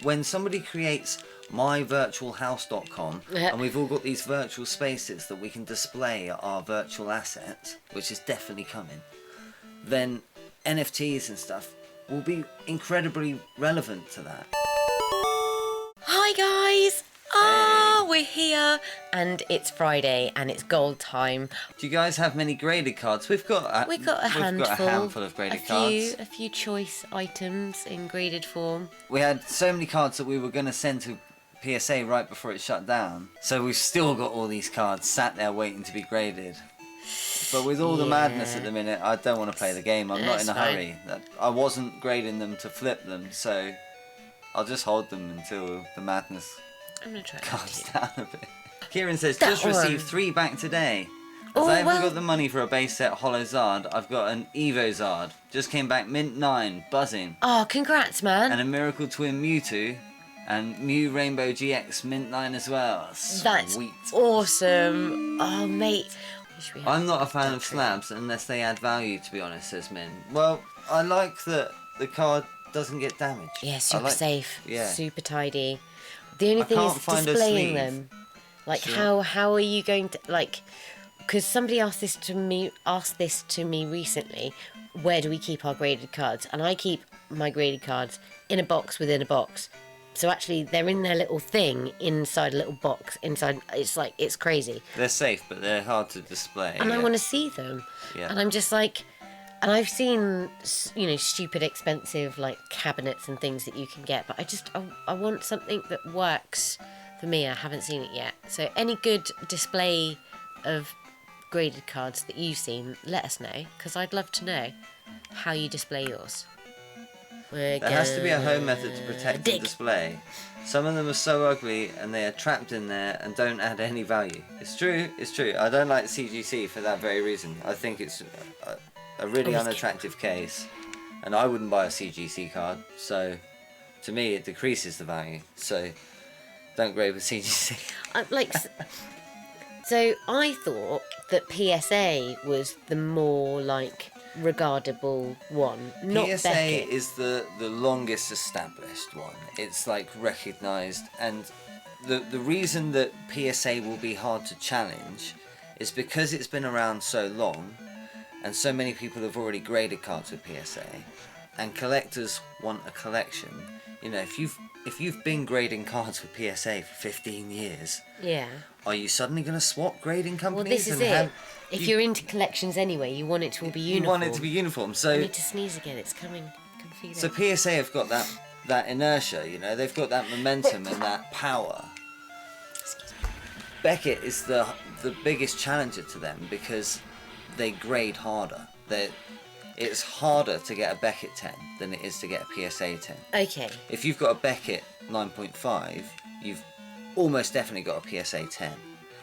When somebody creates myvirtualhouse.com and we've all got these virtual spaces that we can display our virtual assets, which is definitely coming, then NFTs and stuff will be incredibly relevant to that. Hi guys! We're here and it's Friday and it's gold time. Do you guys have many graded cards? We've got a handful of graded cards. A few choice items in graded form. We had so many cards that we were going to send to PSA right before it shut down. So we've still got all these cards sat there waiting to be graded. But with all the madness at the minute, I don't want to play the game. I'm not in a hurry. I wasn't grading them to flip them, so I'll just hold them until the madness calms down a bit. Kieran says, just received 3 back today. As I haven't got the money for a base set Holo Zard, I've got an Evo Zard. Just came back mint 9, buzzing. Oh, congrats, man. And a Miracle Twin Mewtwo. And Mew Rainbow GX mint 9 as well. Sweet. That's awesome. Oh, mate. I'm not a fan of slabs unless they add value, to be honest, says Min. Well, I like that the card doesn't get damaged. Yeah, super safe. Yeah. Super tidy. The only thing is displaying them. Like, how are you going to, like, because somebody asked this to me recently, where do we keep our graded cards? And I keep my graded cards in a box within a box. So actually, they're in their little thing inside a little box. Inside, it's crazy. They're safe, but they're hard to display. And I want to see them. Yeah. And I'm just like, and I've seen, stupid expensive like cabinets and things that you can get, but I want something that works for me. I haven't seen it yet. So any good display of graded cards that you've seen, let us know, because I'd love to know how you display yours. There has to be a home method to protect and display. Some of them are so ugly and they are trapped in there and don't add any value. It's true. I don't like CGC for that very reason. I think it's a really unattractive case, and I wouldn't buy a CGC card, so to me it decreases the value. So don't grade with CGC. So I thought that PSA was the more regardable one, not PSA Beckett. is the longest established one. It's recognised, and the reason that PSA will be hard to challenge is because it's been around so long and so many people have already graded cards with PSA, and collectors want a collection. If you've been grading cards with PSA for 15 years, are you suddenly going to swap grading companies? Well, this is it. If you're into collections anyway, you want it to all be uniform. You want it to be uniform. So I need to sneeze again. It's coming. I can feel it. So PSA have got that inertia. They've got that momentum and that power. Excuse me. Beckett is the biggest challenger to them because they grade harder. It's harder to get a Beckett 10 than it is to get a PSA 10. Okay. If you've got a Beckett 9.5, you've almost definitely got a PSA 10.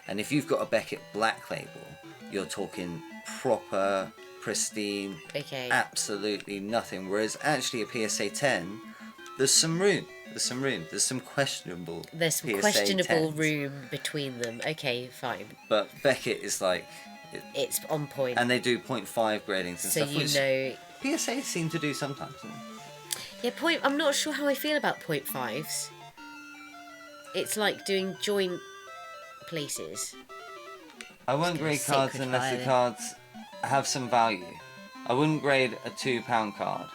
And if you've got a Beckett Black Label, you're talking proper, pristine, absolutely nothing. Whereas actually a PSA 10, there's some room. There's some questionable There's some PSA questionable 10s. room between them. Okay, fine. But Beckett is it's on point. And they do 0.5 gradings and stuff, which PSA seem to do sometimes. Yeah, I'm not sure how I feel about 0.5s. It's like doing joint places. I won't grade cards unless the cards have some value. I wouldn't grade a £2 card.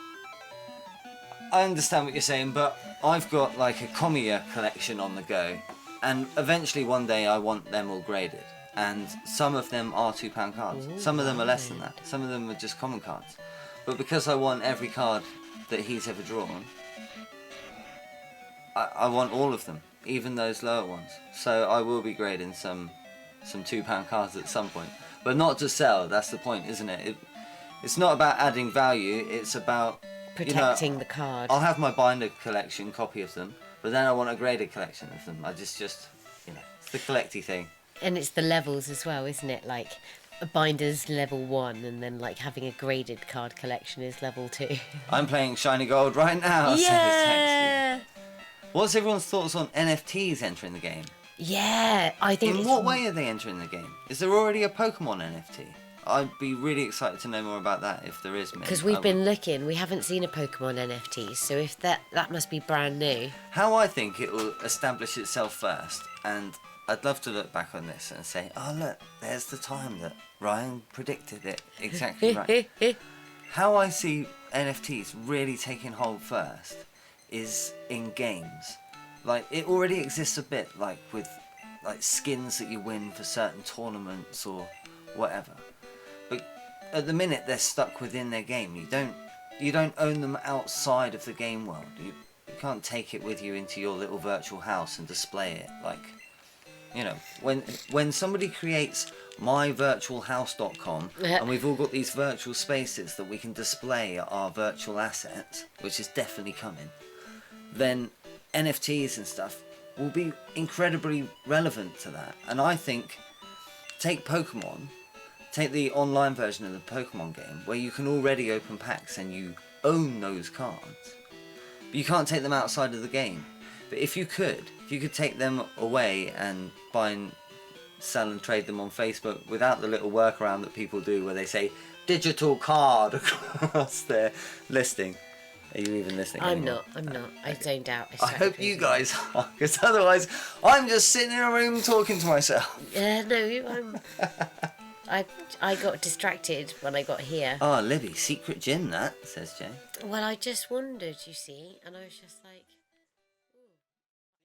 I understand what you're saying, but I've got a Komiya collection on the go, and eventually one day I want them all graded. And some of them are £2 cards. Some of them are less than that. Some of them are just common cards. But because I want every card that he's ever drawn, I want all of them, even those lower ones. So I will be grading some £2 cards at some point. But not to sell, that's the point, isn't it? It's not about adding value, it's about protecting the card. I'll have my binder collection, copy of them, but then I want a graded collection of them. I just it's the collecty thing. And it's the levels as well, isn't it? Like a binder's level 1, and then having a graded card collection is level 2. I'm playing Shiny Gold right now. Yeah. What's everyone's thoughts on NFTs entering the game? Yeah, I think. In what way are they entering the game? Is there already a Pokemon NFT? I'd be really excited to know more about that if there is. Because we've been looking, we haven't seen a Pokemon NFT, so if that must be brand new. How I think it will establish itself first, and I'd love to look back on this and say, oh look, there's the time that Ryan predicted it exactly right. How I see NFTs really taking hold first is in games. Like, it already exists a bit, like with like skins that you win for certain tournaments or whatever. But at the minute they're stuck within their game. You don't own them outside of the game world. You can't take it with you into your little virtual house and display it. Like, you know, when somebody creates myvirtualhouse.com and we've all got these virtual spaces that we can display our virtual assets, which is definitely coming, then NFTs and stuff will be incredibly relevant to that. And I think, take the online version of the Pokemon game where you can already open packs and you own those cards, but you can't take them outside of the game. But if you could take them away and buy and sell and trade them on Facebook without the little workaround that people do where they say digital card across their listing. Are you even listening anymore? I'm not. I zoned out. I hope you guys are, because otherwise I'm just sitting in a room talking to myself. Yeah, no, I got distracted when I got here. Oh, Libby, secret gin that, says Jay. Well, I just wondered, you see, and I was just like...